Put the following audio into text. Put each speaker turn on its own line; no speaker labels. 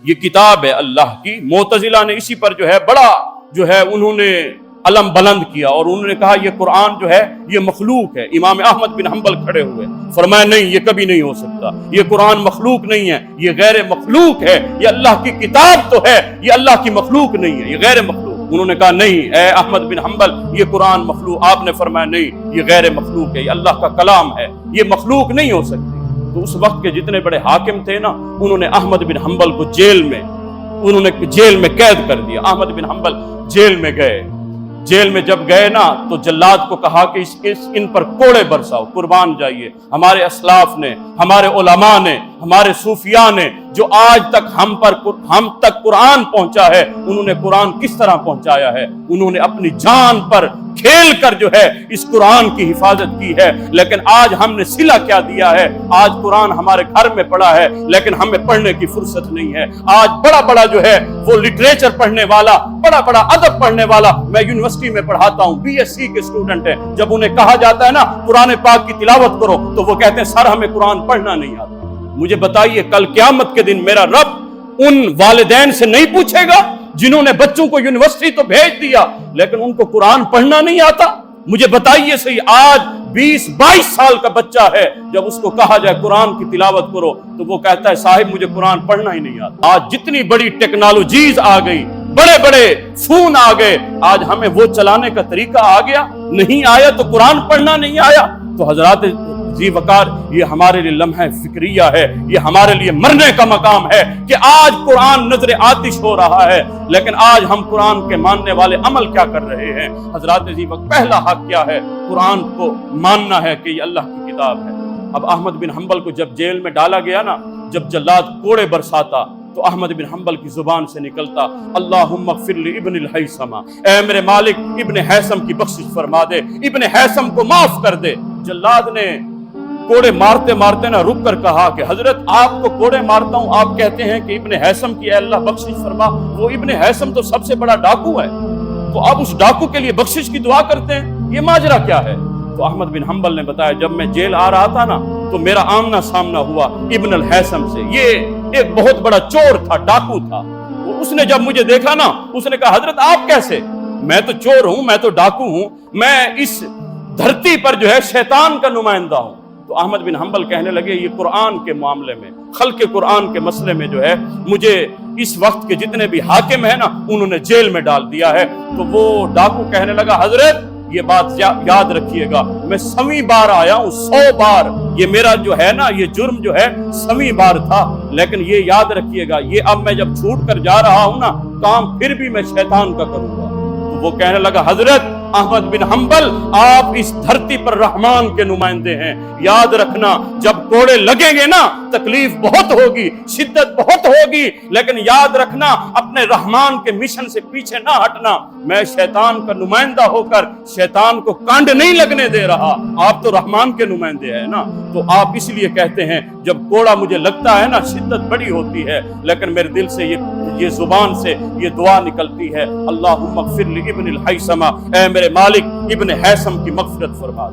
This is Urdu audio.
یہ کتاب ہے اللہ کی۔ معتزلہ نے اسی پر بڑا انہوں نے علم بلند کیا اور انہوں نے کہا یہ قرآن یہ مخلوق ہے۔ امام احمد بن حنبل کھڑے ہوئے، فرمایا نہیں، یہ کبھی نہیں ہو سکتا، یہ قرآن مخلوق نہیں ہے، یہ غیر مخلوق ہے، یہ اللہ کی کتاب تو ہے، یہ اللہ کی مخلوق نہیں ہے، یہ غیر مخلوق۔ انہوں نے کہا نہیں اے احمد بن حنبل، یہ قرآن مخلوق۔ آپ نے فرمایا نہیں، یہ غیر مخلوق ہے، یہ اللہ کا کلام ہے، یہ مخلوق نہیں ہو سکتی۔ تو اس وقت کے جتنے بڑے حاکم تھے نا، انہوں نے احمد بن حنبل کو جیل میں قید کر دیا۔ احمد بن حنبل جیل میں گئے۔ جیل میں جب گئے نا تو جلاد کو کہا کہ ان پر کوڑے برساؤ، قربان جائیے۔ ہمارے اسلاف نے، ہمارے علماء نے، ہمارے صوفیاء نے جو آج تک ہم تک قرآن پہنچا ہے، انہوں نے قرآن کس طرح پہنچایا ہے؟ انہوں نے اپنی جان پر کھیل کر اس قرآن کی حفاظت کی ہے۔ لیکن آج ہم نے صلہ کیا دیا ہے؟ آج قرآن ہمارے گھر میں پڑا ہے لیکن ہمیں پڑھنے کی فرصت نہیں ہے۔ آج بڑا وہ لٹریچر پڑھنے والا، بڑا ادب پڑھنے والا، میں یونیورسٹی میں پڑھاتا ہوں، بی ایس سی کے اسٹوڈنٹ ہیں، جب انہیں کہا جاتا ہے نا قرآن پاک کی تلاوت کرو تو وہ کہتے ہیں سر ہمیں قرآن پڑھنا نہیں آتا۔ مجھے بتائیے کل قیامت کے دن میرا رب ان والدین سے نہیں پوچھے گا جنہوں نے بچوں کو یونیورسٹی تو بھیج دیا لیکن ان کو قرآن پڑھنا نہیں آتا؟ مجھے بتائیے صحیح، آج 20-22 سال کا بچہ ہے، جب اس کو کہا جائے قرآن کی تلاوت کرو تو وہ کہتا ہے صاحب مجھے قرآن پڑھنا ہی نہیں آتا۔ آج جتنی بڑی ٹیکنالوجیز آ گئی، بڑے فون آ گئے، آج ہمیں وہ چلانے کا طریقہ آ گیا، نہیں آیا تو قرآن پڑھنا نہیں آیا۔ تو حضرات ذی وقار، یہ ہمارے لیے لمحہ فکریہ ہے، یہ ہمارے لیے مرنے کا مقام ہے کہ آج قرآن نظر آتش ہو رہا ہے لیکن آج ہم قرآن کے ماننے والے عمل کیا کر رہے ہیں؟ حضرات ذی وقار، پہلا حق کیا ہے؟ قرآن کو ماننا ہے کہ یہ اللہ کی کتاب ہے۔ اب احمد بن حنبل کو جب جیل میں ڈالا گیا نا، جب جلاد کوڑے برساتا تو احمد بن حنبل کی زبان سے نکلتا اللہم اغفر لی ابن الحیثم، اے میرے مالک ابن حیثم کی بخشش فرما دے، ابن حیثم کو معاف کر دے۔ جلاد نے کوڑے مارتے نہ رک کر کہا کہ حضرت آپ کو کوڑے مارتا ہوں، آپ کہتے ہیں کہ ابن حیثم کی اے اللہ بخشش فرما، وہ ابن حیثم تو سب سے بڑا ڈاکو ہے، تو آپ اس ڈاکو کے لیے بخشش کی دعا کرتے ہیں، یہ ماجرا کیا ہے؟ تو احمد بن حنبل نے بتایا جب میں جیل آ رہا تھا نا تو میرا آمنا سامنا ہوا ابن الحیثم سے، یہ ایک بہت بڑا چور تھا، ڈاکو تھا۔ اس نے جب مجھے دیکھا نا، اس نے کہا حضرت آپ کیسے؟ میں تو چور ہوں، میں تو ڈاکو ہوں، میں اس دھرتی پر شیطان کا نمائندہ ہوں۔ تو احمد بن حنبل کہنے لگے یہ قرآن کے معاملے میں، خلق قرآن کے مسئلے میں مجھے اس وقت کے جتنے بھی حاکم ہیں نا انہوں نے جیل میں ڈال دیا ہے۔ تو وہ ڈاکو کہنے لگا حضرت یہ بات یاد رکھیے گا، میں 100 بار آیا ہوں، 100 بار، یہ میرا یہ جرم 100 بار تھا، لیکن یہ یاد رکھیے گا یہ اب میں جب چھوٹ کر جا رہا ہوں نا کام پھر بھی میں شیطان کا کروں گا۔ تو وہ کہنے لگا حضرت احمد بن حنبل آپ اس دھرتی پر رحمان کے نمائندے ہیں، یاد رکھنا جب کوڑے لگیں گے نا تکلیف بہت ہوگی، شدت بہت ہوگی، لیکن یاد رکھنا اپنے رحمان کے مشن سے پیچھے نہ ہٹنا۔ میں شیطان کا نمائندہ ہو کر شیطان کو کانڈ نہیں لگنے دے رہا، آپ تو رحمان کے نمائندے ہیں نا۔ تو آپ اس لیے کہتے ہیں جب کوڑا مجھے لگتا ہے نا شدت بڑی ہوتی ہے لیکن میرے دل سے یہ زبان سے یہ دعا نکلتی ہے اللہم اغفر لی ابن الحیثم، اے میرے مالک ابن حیثم کی مغفرت فرما۔